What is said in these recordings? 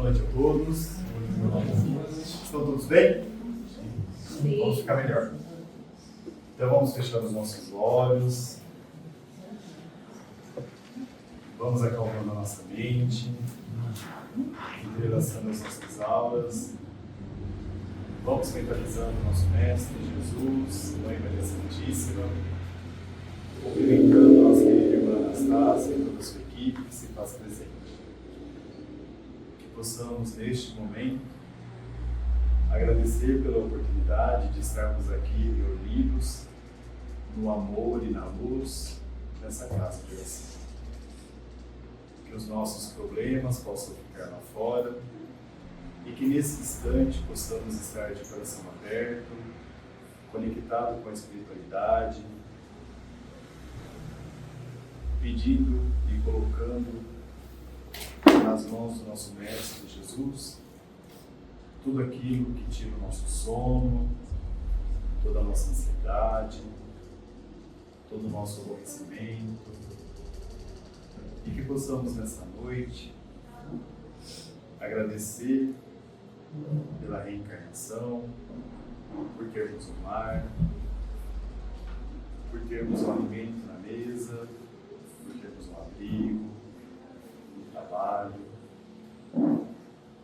noite a todos. Estão todos bem? Sim. Vamos ficar melhor. Então vamos fechar os nossos olhos. Vamos acalmando a nossa mente, entrelaçando as nossas auras. Vamos mentalizando o nosso Mestre Jesus, Mãe Maria Santíssima, cumprimentando a nossa querida irmã Anastácia e toda a sua equipe que se faz presente. Que possamos, neste momento, agradecer pela oportunidade de estarmos aqui reunidos no amor e na luz nessa casa de oração. Que os nossos problemas possam ficar lá fora e que nesse instante possamos estar de coração aberto, conectado com a espiritualidade, pedindo e colocando nas mãos do nosso Mestre Jesus tudo aquilo que tira o nosso sono, toda a nossa ansiedade, todo o nosso aborrecimento, e que possamos nessa noite agradecer pela reencarnação, por termos um lar, por termos um alimento na mesa, por termos um abrigo, um trabalho,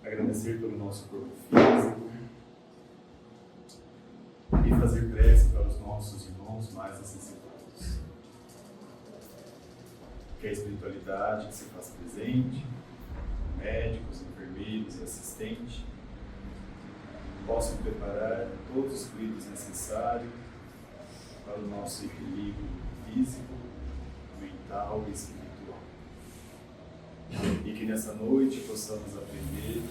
agradecer pelo nosso corpo físico e fazer prece para os nossos irmãos mais necessitados. Que a espiritualidade que se faz presente, médicos, enfermeiros e assistentes, possam preparar todos os fluidos necessários para o nosso equilíbrio físico, mental e espiritual. E que nessa noite possamos aprender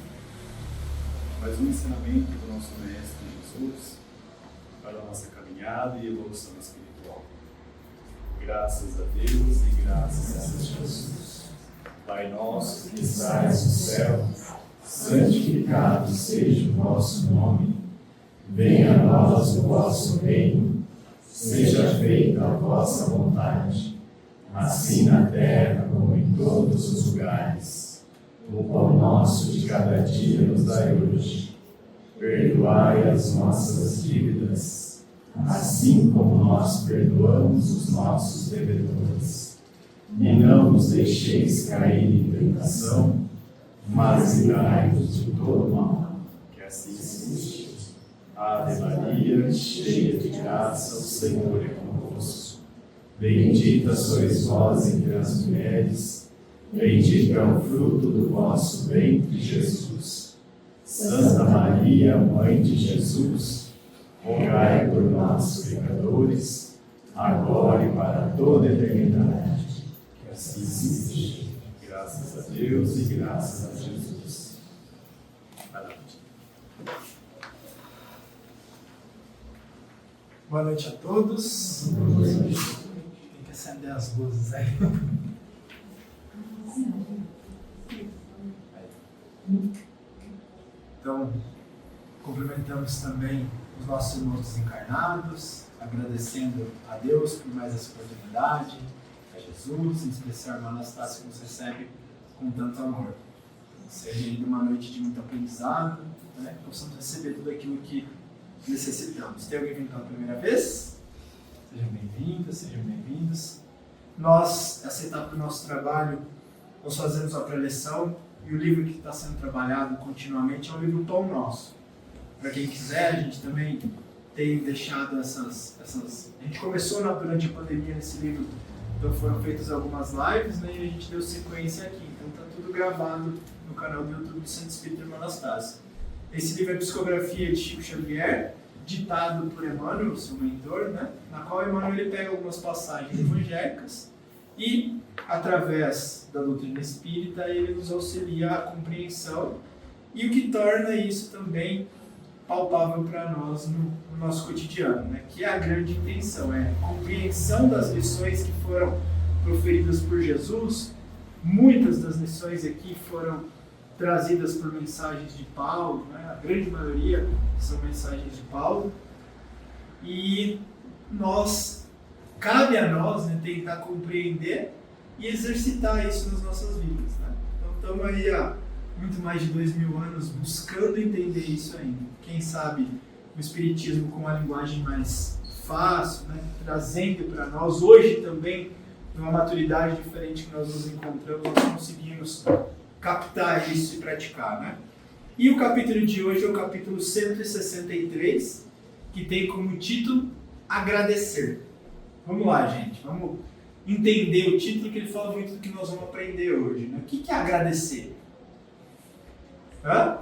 mais um ensinamento do nosso Mestre Jesus para a nossa caminhada e evolução espiritual. Graças a Deus e graças a Jesus. Pai nosso que estais no céu, santificado seja o vosso nome. Venha a nós o vosso reino. Seja feita a vossa vontade, assim na terra como em todos os lugares. O pão nosso de cada dia nos dai hoje. Perdoai as nossas dívidas, assim como nós perdoamos os nossos devedores. E não nos deixeis cair em tentação, mas livrai-nos de todo mal. Que assim seja. Ave Maria, cheia de graça, o Senhor é convosco. Bendita sois vós entre as mulheres, bendito é o fruto do vosso ventre, Jesus. Santa Maria, Mãe de Jesus, rogai por nós, pecadores, agora e para toda a eternidade. Que assim seja. Graças a Deus e graças a Jesus. Boa noite a todos. Tem que acender as luzes aí. Então, cumprimentamos também os nossos irmãos desencarnados, agradecendo a Deus por mais essa oportunidade, a Jesus, em especial a irmã Anastácia, que nos recebe com tanto amor. Seja ainda uma noite de muito aprendizado, né? Que possamos receber tudo aquilo que necessitamos. Tem alguém vindo pela primeira vez? Sejam bem-vindas, sejam bem-vindos. Nós, essa etapa do nosso trabalho, nós fazemos a preleção e o livro que está sendo trabalhado continuamente é o livro Tom Nosso. Para quem quiser, a gente também tem deixado essas... A gente começou durante a pandemia nesse livro, então foram feitas algumas lives, né, e a gente deu sequência aqui. Então está tudo gravado no canal do YouTube do Centro Espírita Irmã Anastácia. Esse livro é a psicografia de Chico Xavier, ditado por Emmanuel, seu mentor, né? Na qual Emmanuel ele pega algumas passagens evangélicas e, através da doutrina espírita, ele nos auxilia a compreensão e o que torna isso também palpável para nós no nosso cotidiano, né? Que é a grande intenção, é a compreensão das lições que foram proferidas por Jesus. Muitas das lições aqui foram trazidas por mensagens de Paulo, né? A grande maioria são mensagens de Paulo, e cabe a nós, né, tentar compreender e exercitar isso nas nossas vidas, né? Então estamos aí há muito mais de 2000 anos buscando entender isso ainda. Quem sabe o Espiritismo com uma linguagem mais fácil, né? Trazendo para nós hoje também, numa maturidade diferente que nós nos encontramos, nós conseguimos captar isso e praticar, né? E o capítulo de hoje é o capítulo 163, que tem como título Agradecer. Vamos lá, gente. Vamos entender o título, que ele fala muito do que nós vamos aprender hoje, né? O que é agradecer? Hã?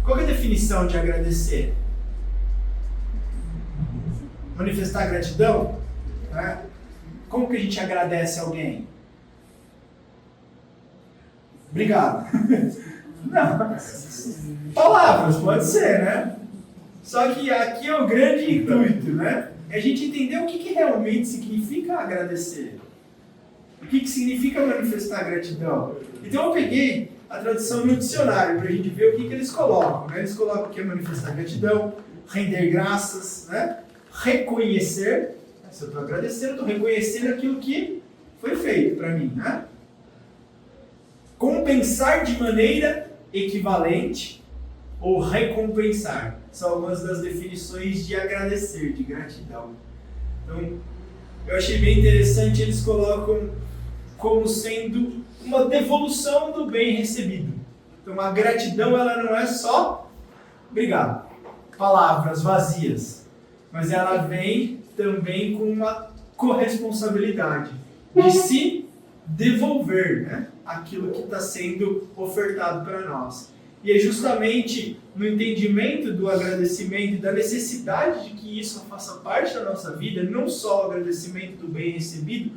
Qual é a definição de agradecer? Manifestar gratidão? Né? Como que a gente agradece alguém? Obrigado. Não. Palavras, pode ser, né? Só que aqui é o grande intuito, né? É a gente entender o que realmente significa agradecer. O que significa manifestar gratidão. Então eu peguei a tradução no dicionário para a gente ver o que eles colocam, né? Eles colocam que é manifestar gratidão, render graças, né? Reconhecer. Se eu estou agradecendo, eu estou reconhecendo aquilo que foi feito para mim, né? Compensar de maneira equivalente ou recompensar. São algumas das definições de agradecer, de gratidão. Então, eu achei bem interessante, eles colocam como sendo uma devolução do bem recebido. Então, a gratidão, ela não é só obrigado, palavras vazias, mas ela vem também com uma corresponsabilidade de se devolver, né, aquilo que está sendo ofertado para nós. E é justamente no entendimento do agradecimento e da necessidade de que isso faça parte da nossa vida, não só o agradecimento do bem recebido,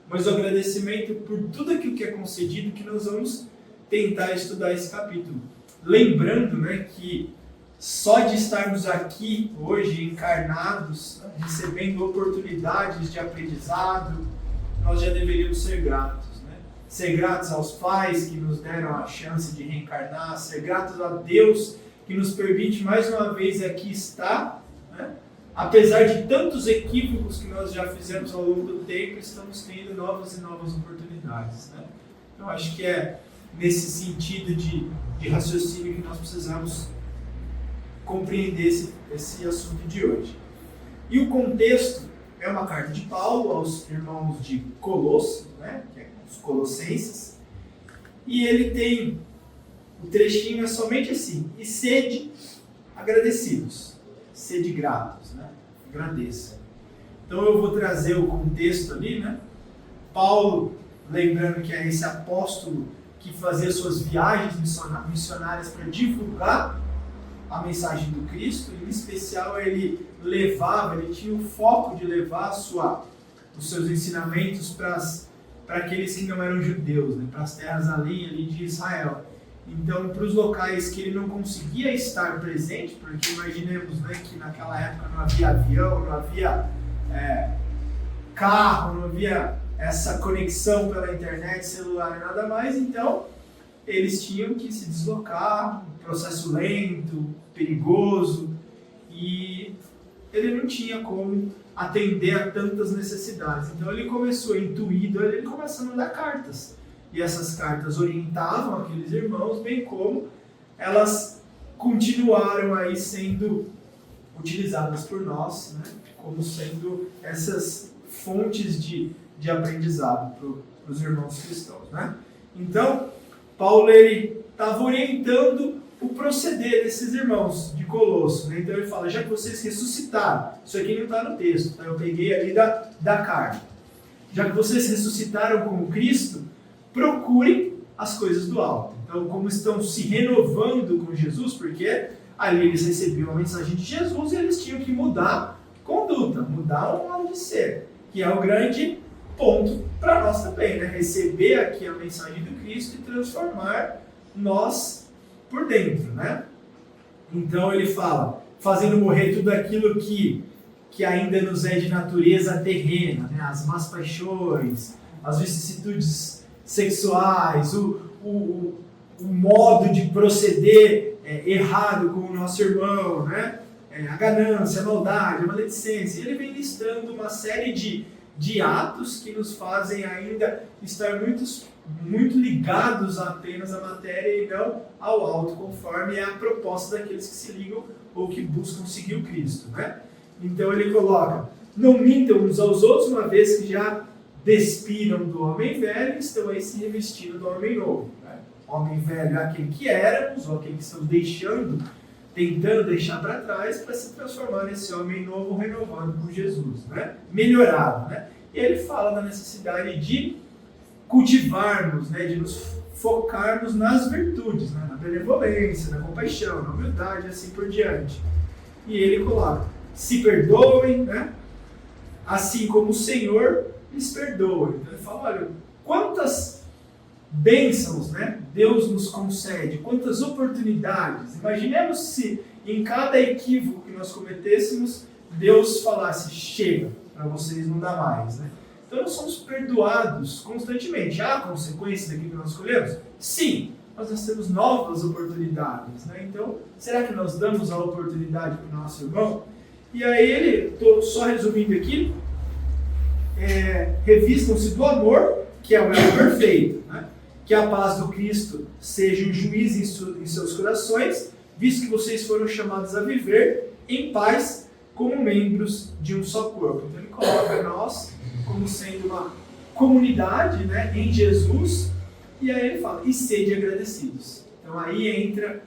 mas o agradecimento por tudo aquilo que é concedido, que nós vamos tentar estudar esse capítulo. Lembrando, né, que só de estarmos aqui hoje encarnados, né, recebendo oportunidades de aprendizado, nós já deveríamos ser gratos. Ser gratos aos pais que nos deram a chance de reencarnar, ser gratos a Deus que nos permite mais uma vez aqui estar, né? Apesar de tantos equívocos que nós já fizemos ao longo do tempo, estamos tendo novas e novas oportunidades, né? Então acho que é nesse sentido de raciocínio que nós precisamos compreender esse assunto de hoje. E o contexto é uma carta de Paulo aos irmãos de Colosso, né? Que é os Colossenses, e ele tem o trechinho é somente assim: e sede agradecidos, sede gratos, né? Agradeça. Então eu vou trazer o contexto ali, né? Paulo, lembrando que é esse apóstolo que fazia suas viagens missionárias para divulgar a mensagem do Cristo, e em especial ele tinha o foco de levar os seus ensinamentos para aqueles que não eram judeus, né, para as terras além ali de Israel. Então, para os locais que ele não conseguia estar presente, porque imaginemos, né, que naquela época não havia avião, não havia carro, não havia essa conexão pela internet, celular e nada mais, então eles tinham que se deslocar, um processo lento, perigoso, e ele não tinha como atender a tantas necessidades. Então ele começou intuído, ele começou a mandar cartas. E essas cartas orientavam aqueles irmãos, bem como elas continuaram aí sendo utilizadas por nós, né, como sendo essas fontes de aprendizado para os irmãos cristãos, né? Então, Paulo estava orientando o proceder desses irmãos de Colosso, né? Então ele fala: já que vocês ressuscitaram, isso aqui não está no texto, tá? Eu peguei ali da carta. Já que vocês ressuscitaram com Cristo, procurem as coisas do alto. Então, como estão se renovando com Jesus, porque ali eles recebiam a mensagem de Jesus e eles tinham que mudar conduta, mudar o modo de ser, que é o grande ponto para nós também, né? Receber aqui a mensagem do Cristo e transformar nós por dentro, né? Então ele fala, fazendo morrer tudo aquilo que ainda nos é de natureza terrena, né? As más paixões, as vicissitudes sexuais, o modo de proceder errado com o nosso irmão, né? A ganância, a maldade, a maledicência. Ele vem listando uma série de de atos que nos fazem ainda estar muito ligados apenas à matéria e não ao alto, conforme é a proposta daqueles que se ligam ou que buscam seguir o Cristo, né? Então ele coloca: não mintam uns aos outros, uma vez que já despiram do homem velho e estão aí se revestindo do homem novo, né? O homem velho é aquele que éramos, ou aquele que estamos tentando deixar para trás, para se transformar nesse homem novo, renovado por Jesus, né? Melhorado, né? E ele fala da necessidade de cultivarmos, né? De nos focarmos nas virtudes, né? Na benevolência, na compaixão, na humildade, assim por diante. E ele coloca: se perdoem, né? Assim como o Senhor lhes perdoa. Então ele fala: olha, quantas bênçãos, né, Deus nos concede, quantas oportunidades. Imaginemos se em cada equívoco que nós cometêssemos, Deus falasse: chega, para vocês não dá mais, né? Então nós somos perdoados constantemente. Há consequências daquilo que nós escolhemos? Sim, mas nós temos novas oportunidades, né? Então, será que nós damos a oportunidade para o nosso irmão? E aí ele, estou só resumindo aqui, revistam-se do amor, que é o amor perfeito, né? Que a paz do Cristo seja o juiz em seus corações, visto que vocês foram chamados a viver em paz como membros de um só corpo. Então ele coloca nós como sendo uma comunidade, né, em Jesus, e aí ele fala: e sede agradecidos. Então aí entra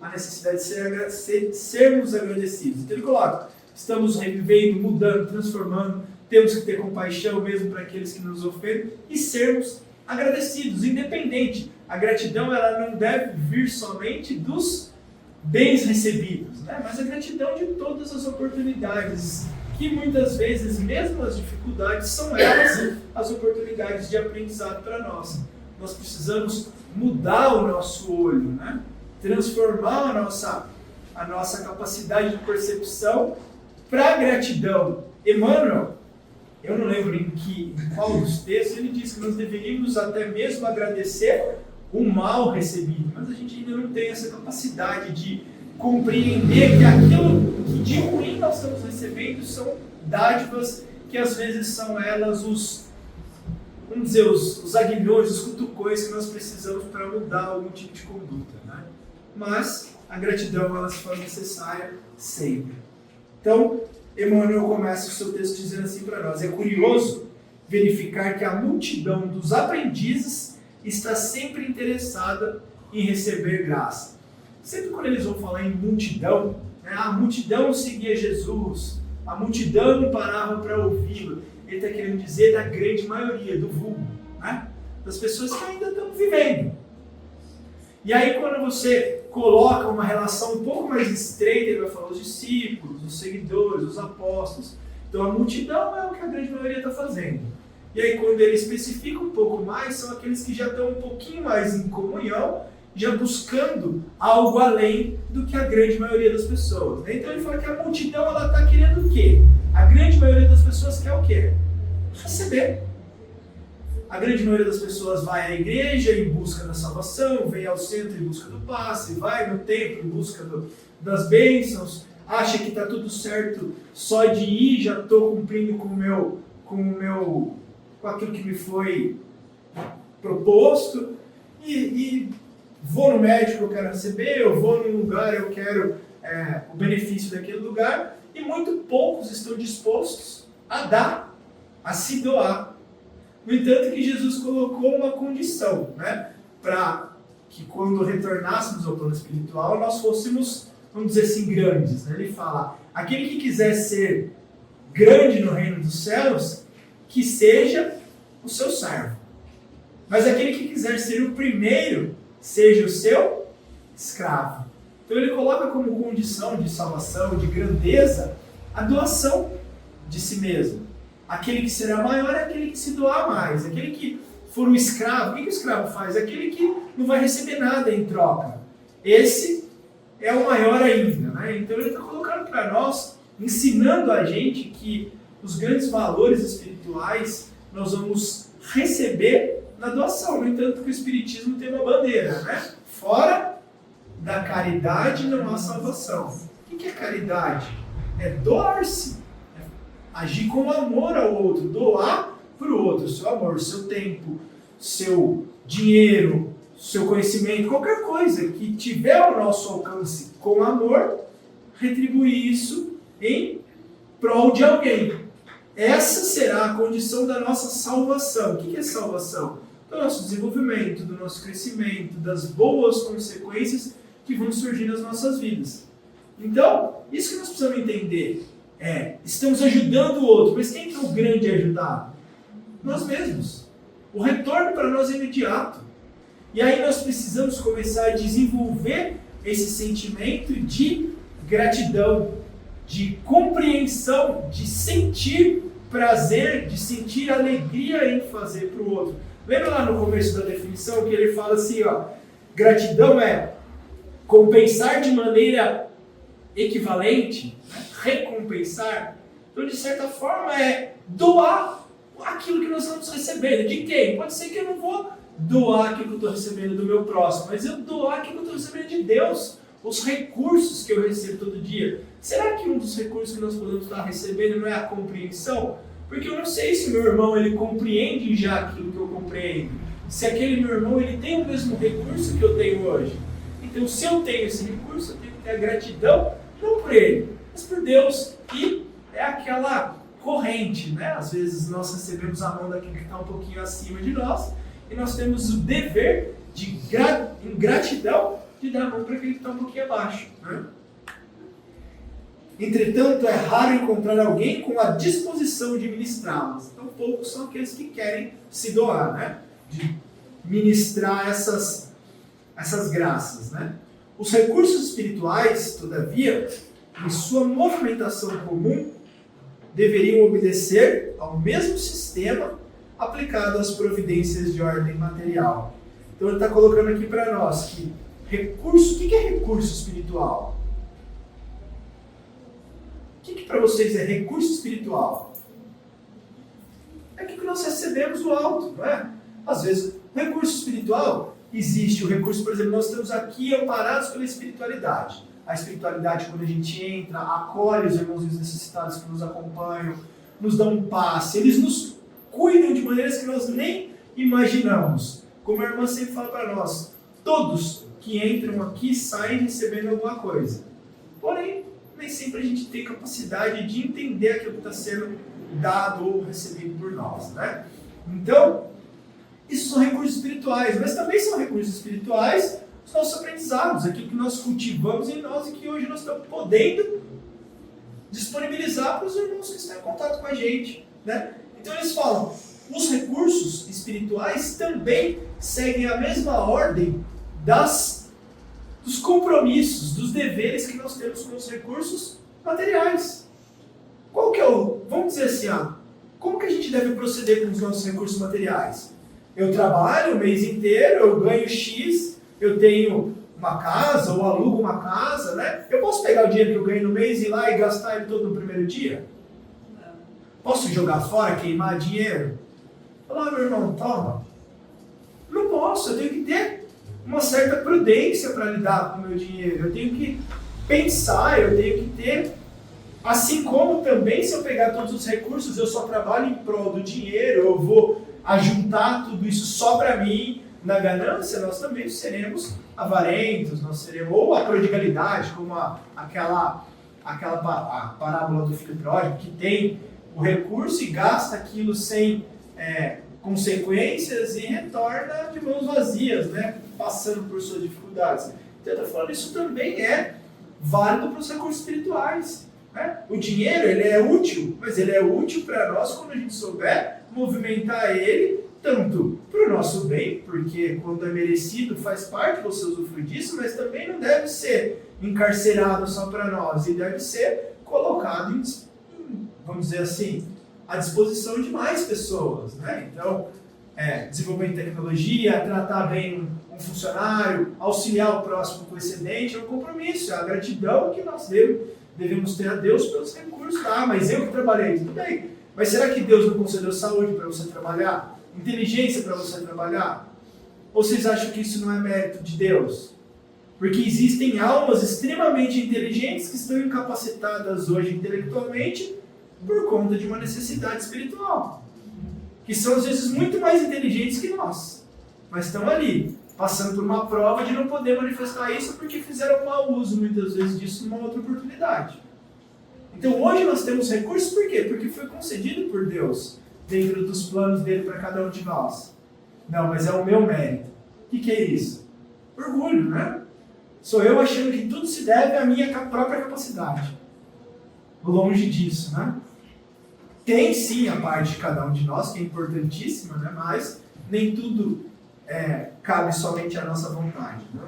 a necessidade de sermos agradecidos. Então ele coloca: estamos revivendo, mudando, transformando, temos que ter compaixão mesmo para aqueles que nos ofendem e sermos agradecidos, independente. A gratidão, ela não deve vir somente dos bens recebidos, né? Mas a gratidão de todas as oportunidades, que muitas vezes, mesmo as dificuldades, são elas as oportunidades de aprendizado para nós. Nós precisamos mudar o nosso olho, né? Transformar a nossa capacidade de percepção para a gratidão. Emmanuel, eu não lembro em qual dos textos, ele diz que nós deveríamos até mesmo agradecer o mal recebido, mas a gente ainda não tem essa capacidade de compreender que aquilo que de ruim nós estamos recebendo são dádivas que às vezes são elas os aguilhões, os cutucões que nós precisamos para mudar algum tipo de conduta, né? Mas a gratidão, ela se faz necessária sempre. Então, Emmanuel começa o seu texto dizendo assim para nós: é curioso verificar que a multidão dos aprendizes está sempre interessada em receber graça. Sempre quando eles vão falar em multidão, né, a multidão seguia Jesus, a multidão não parava para ouvi-lo. Ele está querendo dizer da grande maioria, do vulgo, né, das pessoas que ainda estão vivendo. E aí quando você coloca uma relação um pouco mais estreita, ele vai falar os discípulos, os seguidores, os apóstolos. Então a multidão é o que a grande maioria está fazendo. E aí quando ele especifica um pouco mais, são aqueles que já estão um pouquinho mais em comunhão, já buscando algo além do que a grande maioria das pessoas. Então ele fala que a multidão, ela está querendo o quê? A grande maioria das pessoas quer o quê? Receber. A grande maioria das pessoas vai à igreja em busca da salvação, vem ao centro em busca do passe, vai no templo em busca das bênçãos, acha que está tudo certo só de ir, já estou cumprindo com aquilo que me foi proposto, e vou no médico, eu quero receber, eu vou num lugar, eu quero o benefício daquele lugar, e muito poucos estão dispostos a dar, a se doar. No entanto, que Jesus colocou uma condição, né, para que quando retornássemos ao plano espiritual, nós fôssemos, vamos dizer assim, grandes. Né? Ele fala: aquele que quiser ser grande no reino dos céus, que seja o seu servo. Mas aquele que quiser ser o primeiro, seja o seu escravo. Então ele coloca como condição de salvação, de grandeza, a doação de si mesmo. Aquele que será maior é aquele que se doar mais. Aquele que for um escravo, o que o escravo faz? Aquele que não vai receber nada em troca. Esse é o maior ainda, né? Então ele está colocando para nós, ensinando a gente que os grandes valores espirituais nós vamos receber na doação. No entanto, que o Espiritismo tem uma bandeira, né? Fora da caridade não há salvação. O que é caridade? É doar-se. agir com amor ao outro, doar para o outro, seu amor, seu tempo, seu dinheiro, seu conhecimento, qualquer coisa que tiver ao nosso alcance com amor, retribuir isso em prol de alguém. Essa será a condição da nossa salvação. O que é salvação? Do nosso desenvolvimento, do nosso crescimento, das boas consequências que vão surgir nas nossas vidas. Então, isso que nós precisamos entender estamos ajudando o outro, mas quem é o grande ajudado? Nós mesmos. O retorno para nós é imediato. E aí nós precisamos começar a desenvolver esse sentimento de gratidão, de compreensão, de sentir prazer, de sentir alegria em fazer para o outro. Lembra lá no começo da definição que ele fala assim, gratidão é compensar de maneira equivalente, recompensar. Então, de certa forma, é doar aquilo que nós estamos recebendo. De quem? Pode ser que eu não vou doar aquilo que eu estou recebendo do meu próximo, mas eu doar aquilo que eu estou recebendo de Deus. Os recursos que eu recebo todo dia. Será que um dos recursos que nós podemos estar recebendo não é a compreensão? Porque eu não sei se meu irmão ele compreende já aquilo que eu compreendo. Se aquele meu irmão ele tem o mesmo recurso que eu tenho hoje. Então, se eu tenho esse recurso, eu tenho que ter a gratidão, não por ele, mas por Deus. E é aquela corrente, né? Às vezes nós recebemos a mão daquele que está um pouquinho acima de nós e nós temos o dever de ingratidão de dar a mão para aquele que está um pouquinho abaixo. Né? Entretanto, é raro encontrar alguém com a disposição de ministrá-las. Então, poucos são aqueles que querem se doar, né? De ministrar essas graças. Né? Os recursos espirituais, todavia, em sua movimentação comum, deveriam obedecer ao mesmo sistema aplicado às providências de ordem material. Então, ele está colocando aqui para nós que recurso, o que é recurso espiritual? O que para vocês é recurso espiritual? É aquilo que nós recebemos do alto, não é? Às vezes, o recurso espiritual, existe o recurso, por exemplo, nós estamos aqui amparados pela espiritualidade. A espiritualidade, quando a gente entra, acolhe os irmãos necessitados que nos acompanham, nos dão um passe, eles nos cuidam de maneiras que nós nem imaginamos. Como a irmã sempre fala para nós, todos que entram aqui saem recebendo alguma coisa. Porém, nem sempre a gente tem capacidade de entender aquilo que está sendo dado ou recebido por nós, né? Então, isso são recursos espirituais, mas também são recursos espirituais os nossos aprendizados, aquilo que nós cultivamos em nós e que hoje nós estamos podendo disponibilizar para os irmãos que estão em contato com a gente, né? Então eles falam, os recursos espirituais também seguem a mesma ordem dos compromissos, dos deveres que nós temos com os recursos materiais. Qual que é vamos dizer assim, como que a gente deve proceder com os nossos recursos materiais? Eu trabalho o mês inteiro, eu ganho X, eu tenho uma casa ou alugo uma casa, né? Eu posso pegar o dinheiro que eu ganho no mês e ir lá e gastar ele todo no primeiro dia? Não. Posso jogar fora, queimar dinheiro? Falar, meu irmão, toma. Não posso, eu tenho que ter uma certa prudência para lidar com o meu dinheiro. Eu tenho que pensar, eu tenho que ter... Assim como também, se eu pegar todos os recursos, eu só trabalho em prol do dinheiro, eu vou ajuntar tudo isso só para mim, na ganância, nós também seremos avarentos, nós seremos, ou a prodigalidade, como aquela parábola do filho pródigo, que tem o recurso e gasta aquilo sem consequências e retorna de mãos vazias, né, passando por suas dificuldades. Então, eu estou falando, isso também é válido para os recursos espirituais. Né? O dinheiro, ele é útil, mas ele é útil para nós quando a gente souber movimentar ele tanto para o nosso bem, porque quando é merecido faz parte do seu usufruir disso, mas também não deve ser encarcerado só para nós, e deve ser colocado, vamos dizer assim, à disposição de mais pessoas. Né? Então, desenvolver tecnologia, tratar bem um funcionário, auxiliar o próximo com excedente, é um compromisso, é a gratidão que nós devemos ter a Deus pelos recursos. Mas eu que trabalhei, tudo bem. Mas será que Deus não concedeu saúde para você trabalhar? Inteligência para você trabalhar? Ou vocês acham que isso não é mérito de Deus? Porque existem almas extremamente inteligentes que estão incapacitadas hoje intelectualmente, por conta de uma necessidade espiritual. Que são às vezes muito mais inteligentes que nós, mas estão ali, passando por uma prova de não poder manifestar isso porque fizeram mau uso muitas vezes disso numa outra oportunidade. Então hoje nós temos recursos, por quê? Porque foi concedido por Deus, dentro dos planos dele para cada um de nós. Não, mas é o meu mérito. O que é isso? Orgulho, né? Sou eu achando que tudo se deve à minha própria capacidade. Longe disso, né? Tem sim a parte de cada um de nós, que é importantíssima, né? Mas nem tudo cabe somente à nossa vontade. Né?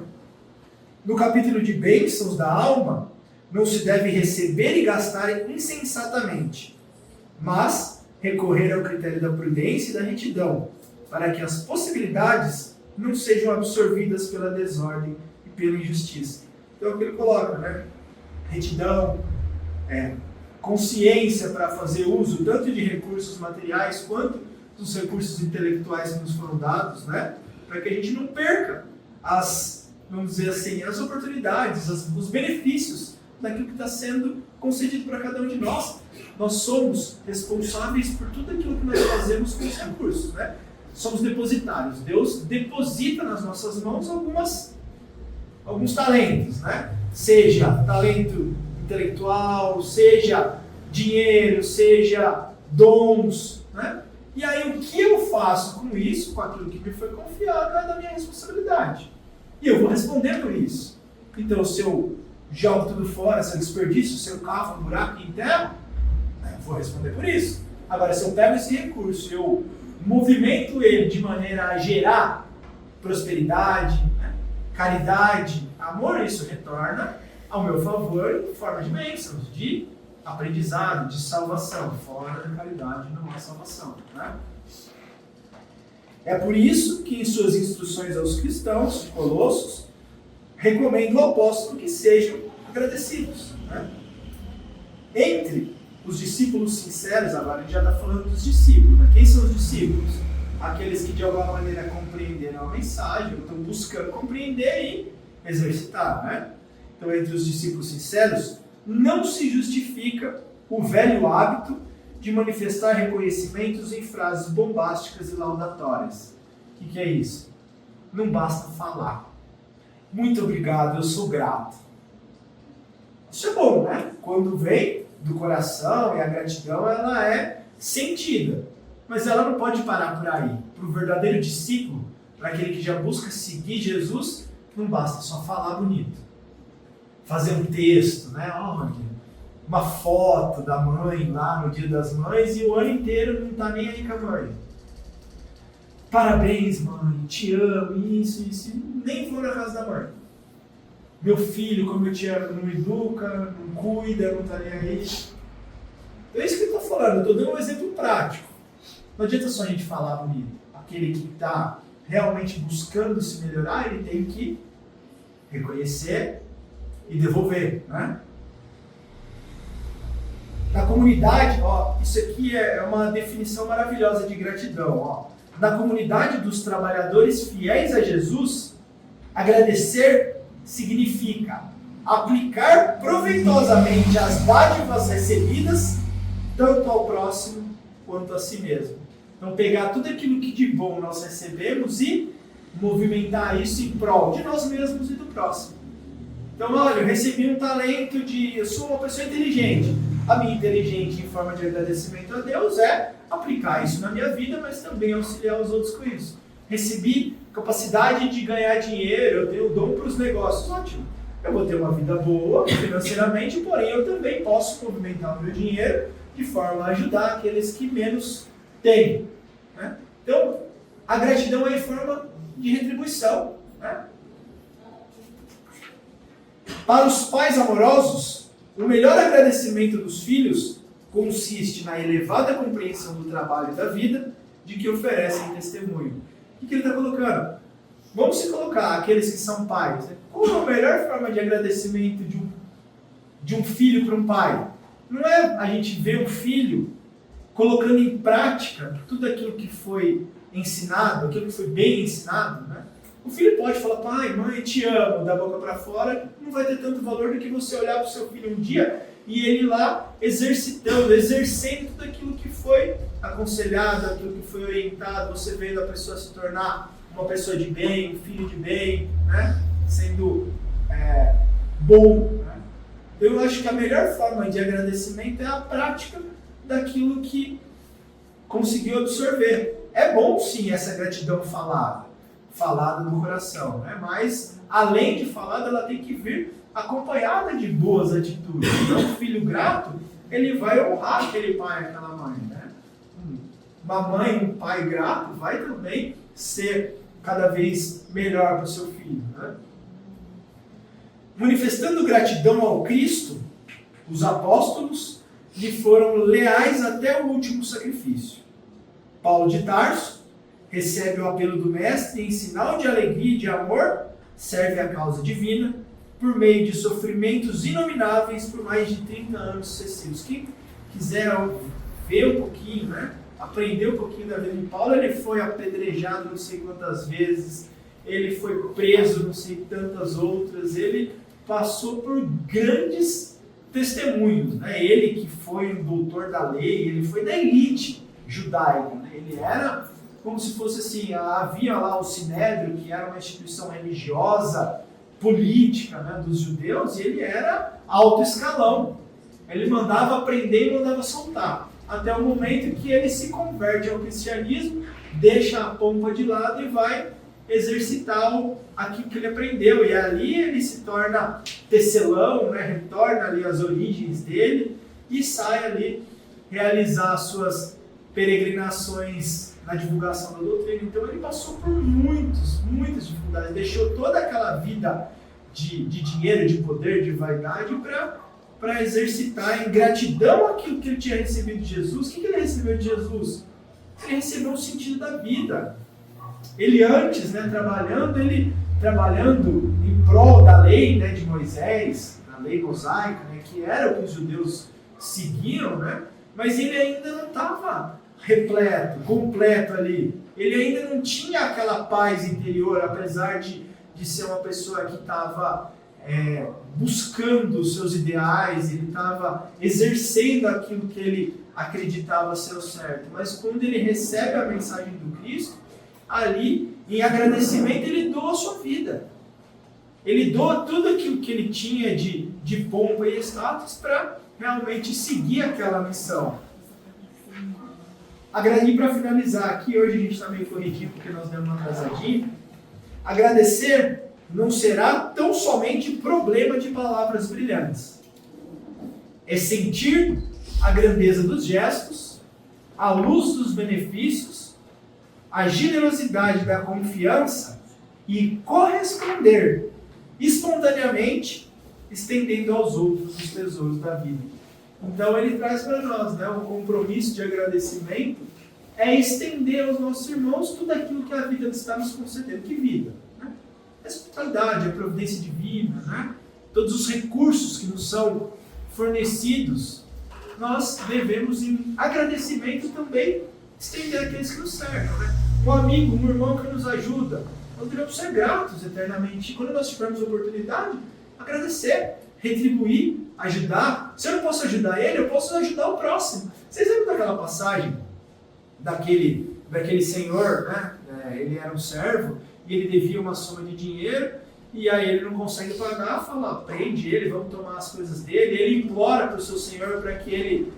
No capítulo de bênçãos da alma, não se deve receber e gastar insensatamente, mas recorrer ao critério da prudência e da retidão, para que as possibilidades não sejam absorvidas pela desordem e pela injustiça. Então é o que ele coloca, né? Retidão, consciência para fazer uso tanto de recursos materiais quanto dos recursos intelectuais que nos foram dados, né? Para que a gente não perca vamos dizer assim, as oportunidades, os benefícios daquilo que está sendo concedido para cada um de nós. Nós somos responsáveis por tudo aquilo que nós fazemos com os recursos, né? Somos depositários. Deus deposita nas nossas mãos alguns talentos, né? Seja talento intelectual, seja dinheiro, seja dons, né? E aí o que eu faço com isso, com aquilo que me foi confiado, é da minha responsabilidade. E eu vou responder por isso. Então, se eu jogo tudo fora, se eu desperdício, se eu cavo um buraco e enterro, eu vou responder por isso. Agora, se eu pego esse recurso, eu movimento ele de maneira a gerar prosperidade, né? Caridade, amor, isso retorna ao meu favor em forma de bênçãos, de aprendizado, de salvação. Fora da caridade não há salvação. Né? É por isso que em suas instruções aos cristãos, Colossos, recomenda o apóstolo que sejam agradecidos. Né? Entre os discípulos sinceros, agora a gente já está falando dos discípulos. Né? Quem são os discípulos? Aqueles que de alguma maneira compreenderam a mensagem, ou estão buscando compreender e exercitar. Né? Então, entre os discípulos sinceros, não se justifica o velho hábito de manifestar reconhecimentos em frases bombásticas e laudatórias. O que é isso? Não basta falar. Muito obrigado, eu sou grato. Isso é bom, né? Quando vem do coração e a gratidão, ela é sentida. Mas ela não pode parar por aí. Para o verdadeiro discípulo, para aquele que já busca seguir Jesus, não basta só falar bonito. Fazer um texto, né? Uma foto da mãe lá no Dia das Mães e o ano inteiro não está nem aí com a mãe. Parabéns, mãe, te amo, isso. Nem vou na casa da mãe. Meu filho, como eu te amo, não educa, não cuida, não está nem aí. Então é isso que eu estou falando, eu estou dando um exemplo prático. Não adianta só a gente falar bonito. Aquele que está realmente buscando se melhorar, ele tem que reconhecer e devolver, né? Na comunidade, isso aqui é uma definição maravilhosa de gratidão. Na comunidade dos trabalhadores fiéis a Jesus, agradecer significa aplicar proveitosamente as dádivas recebidas, tanto ao próximo quanto a si mesmo. Então, pegar tudo aquilo que de bom nós recebemos e movimentar isso em prol de nós mesmos e do próximo. Então, olha, eu recebi um talento eu sou uma pessoa inteligente. A minha inteligência em forma de agradecimento a Deus é aplicar isso na minha vida, mas também auxiliar os outros com isso. Recebi capacidade de ganhar dinheiro, eu tenho dom para os negócios, ótimo. Eu vou ter uma vida boa financeiramente, porém eu também posso movimentar o meu dinheiro de forma a ajudar aqueles que menos têm. Né? Então, a gratidão é em forma de retribuição. Né? Para os pais amorosos, o melhor agradecimento dos filhos consiste na elevada compreensão do trabalho e da vida de que oferecem testemunho. O que ele está colocando? Vamos se colocar, aqueles que são pais. Né? Qual é a melhor forma de agradecimento de um filho para um pai? Não é a gente ver um filho colocando em prática tudo aquilo que foi ensinado, aquilo que foi bem ensinado, né? O filho pode falar, pai, mãe, te amo, da boca para fora, não vai ter tanto valor do que você olhar para o seu filho um dia e ele lá exercendo tudo aquilo que foi aconselhado, aquilo que foi orientado, você vendo a pessoa se tornar uma pessoa de bem, um filho de bem, né? Sendo bom. Né? Eu acho que a melhor forma de agradecimento é a prática daquilo que conseguiu absorver. É bom sim essa gratidão falada no coração, né? Mas além de falada, ela tem que vir acompanhada de boas atitudes. Então, o filho grato, ele vai honrar aquele pai, aquela mãe, né? Uma mãe, um pai grato vai também ser cada vez melhor para o seu filho, né? Manifestando gratidão ao Cristo, os apóstolos lhe foram leais até o último sacrifício. Paulo de Tarso recebe o apelo do Mestre e, em sinal de alegria e de amor, serve a causa divina por meio de sofrimentos inomináveis por mais de 30 anos sucessivos. Quem quiser ver um pouquinho, né? Aprender um pouquinho da vida de Paulo, ele foi apedrejado não sei quantas vezes, ele foi preso não sei tantas outras, ele passou por grandes testemunhos, né? Ele que foi um doutor da lei, ele foi da elite judaica, né? Ele era como se fosse assim, havia lá o Sinédrio, que era uma instituição religiosa, política, né, dos judeus, e ele era alto escalão. Ele mandava prender e mandava soltar, até o momento que ele se converte ao cristianismo, deixa a pompa de lado e vai exercitar aquilo que ele aprendeu, e ali ele se torna tecelão, né, retorna ali às origens dele e sai ali realizar as suas peregrinações na divulgação da doutrina. Então ele passou por muitas dificuldades, deixou toda aquela vida de dinheiro, de poder, de vaidade para exercitar em gratidão aquilo que ele tinha recebido de Jesus. O que ele recebeu de Jesus? Ele recebeu o sentido da vida. Ele antes, né, trabalhando em prol da lei, né, de Moisés, da lei mosaica, né, que era o que os judeus seguiam, né, mas ele ainda não estava repleto, completo ali. Ele ainda não tinha aquela paz interior, apesar de ser uma pessoa que estava buscando os seus ideais, ele estava exercendo aquilo que ele acreditava ser o certo. Mas quando ele recebe a mensagem do Cristo, ali, em agradecimento, ele doa a sua vida. Ele doa tudo aquilo que ele tinha de pompa e status para realmente seguir aquela missão. E para finalizar aqui, hoje a gente está meio corrigido porque nós demos uma atrasadinha. Agradecer não será tão somente problema de palavras brilhantes. É sentir a grandeza dos gestos, a luz dos benefícios, a generosidade da confiança e corresponder espontaneamente, estendendo aos outros os tesouros da vida. Então ele traz para nós, né, um compromisso de agradecimento é estender aos nossos irmãos tudo aquilo que a vida está nos concedendo. Que vida? Né? A hospitalidade, a providência divina, né? Todos os recursos que nos são fornecidos, nós devemos, em agradecimento também, estender àqueles que nos cercam. Né? Um amigo, um irmão que nos ajuda, nós devemos ser gratos eternamente. E quando nós tivermos oportunidade, agradecer, retribuir, ajudar. Se eu não posso ajudar ele, eu posso ajudar o próximo. Vocês lembram daquela passagem daquele senhor, né? Ele era um servo e ele devia uma soma de dinheiro e aí ele não consegue pagar, fala, prende ele, vamos tomar as coisas dele. Ele implora para o seu senhor para que ele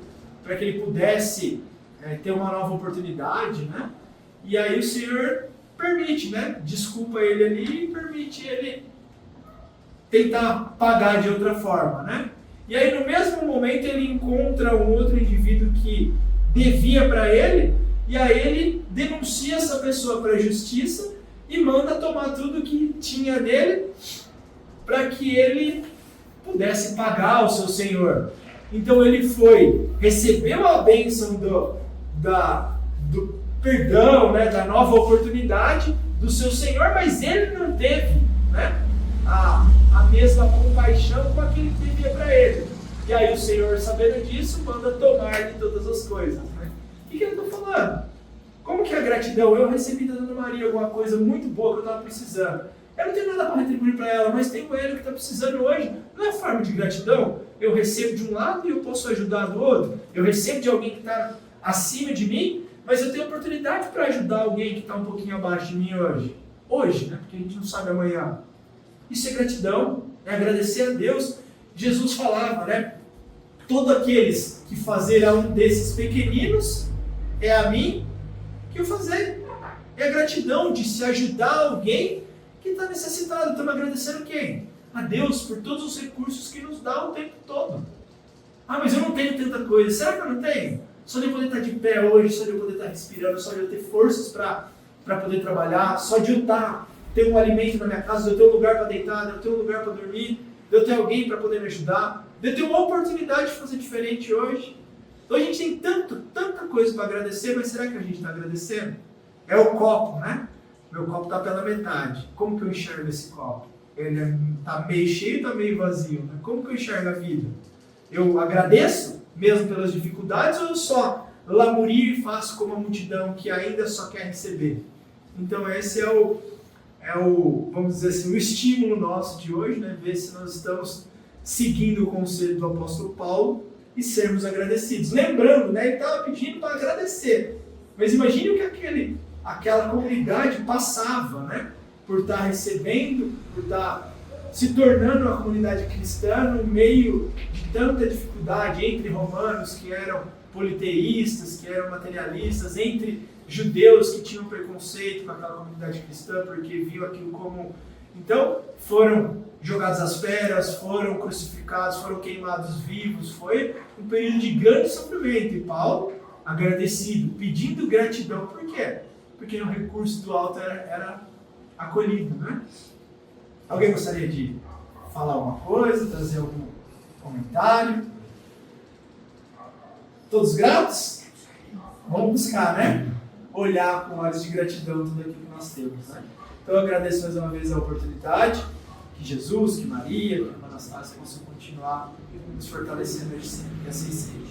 pudesse ter uma nova oportunidade, né? E aí o senhor permite, né? Desculpa ele ali e permite ele tentar pagar de outra forma, né? E aí no mesmo momento ele encontra um outro indivíduo que devia para ele, e aí ele denuncia essa pessoa para a justiça e manda tomar tudo que tinha dele para que ele pudesse pagar o seu senhor. Então ele foi, recebeu a bênção do perdão, né, da nova oportunidade do seu senhor, mas ele não teve, né, a mesma compaixão com aquele que devia para ele. E aí o Senhor, sabendo disso, manda tomar de todas as coisas. Né? O que ele está falando? Como que a gratidão? Eu recebi da Dona Maria alguma coisa muito boa que eu estava precisando. Eu não tenho nada para retribuir para ela, mas tenho ele que está precisando hoje. Não é forma de gratidão? Eu recebo de um lado e eu posso ajudar do outro. Eu recebo de alguém que está acima de mim, mas eu tenho oportunidade para ajudar alguém que está um pouquinho abaixo de mim hoje. Hoje, né? Porque a gente não sabe amanhã. Isso é gratidão, é agradecer a Deus. Jesus falava, né? Todos aqueles que fazerem a um desses pequeninos, é a mim que eu fazer. É a gratidão de se ajudar alguém que está necessitado. Estamos agradecendo quem? A Deus por todos os recursos que nos dá o tempo todo. Ah, mas eu não tenho tanta coisa. Será que eu não tenho? Só de eu poder estar de pé hoje, só de eu poder estar respirando, só de eu ter forças para poder trabalhar, só de eu ter um alimento na minha casa, de eu ter um lugar para deitar, de eu ter um lugar para dormir, de eu ter alguém para poder me ajudar, de eu ter uma oportunidade de fazer diferente hoje. Então a gente tem tanta coisa para agradecer, mas será que a gente está agradecendo? É o copo, né? Meu copo está pela metade. Como que eu enxergo esse copo? Ele está meio cheio ou está meio vazio? Né? Como que eu enxergo a vida? Eu agradeço, mesmo pelas dificuldades, ou eu só lamurio e faço como a multidão que ainda só quer receber? Então esse é o, vamos dizer assim, o estímulo nosso de hoje, né? Ver se nós estamos seguindo o conselho do apóstolo Paulo e sermos agradecidos. Lembrando, né? Ele estava pedindo para agradecer. Mas imagine o que aquela comunidade passava, né? Por estar recebendo, por estar se tornando uma comunidade cristã no meio de tanta dificuldade entre romanos que eram politeístas, que eram materialistas, entre judeus que tinham preconceito com aquela comunidade cristã porque viam aquilo como... Então, foram jogados às feras, foram crucificados, foram queimados vivos, foi um período de grande sofrimento. E Paulo, agradecido, pedindo gratidão, por quê? Porque o recurso do alto era acolhido, né? Alguém gostaria de falar alguma coisa, trazer algum comentário? Todos gratos? Vamos buscar, né? Olhar com olhos de gratidão tudo aquilo que nós temos, né? Então eu agradeço mais uma vez a oportunidade, que Jesus, que Maria, que a Anastácia possam continuar nos fortalecendo hoje sempre, que assim seja.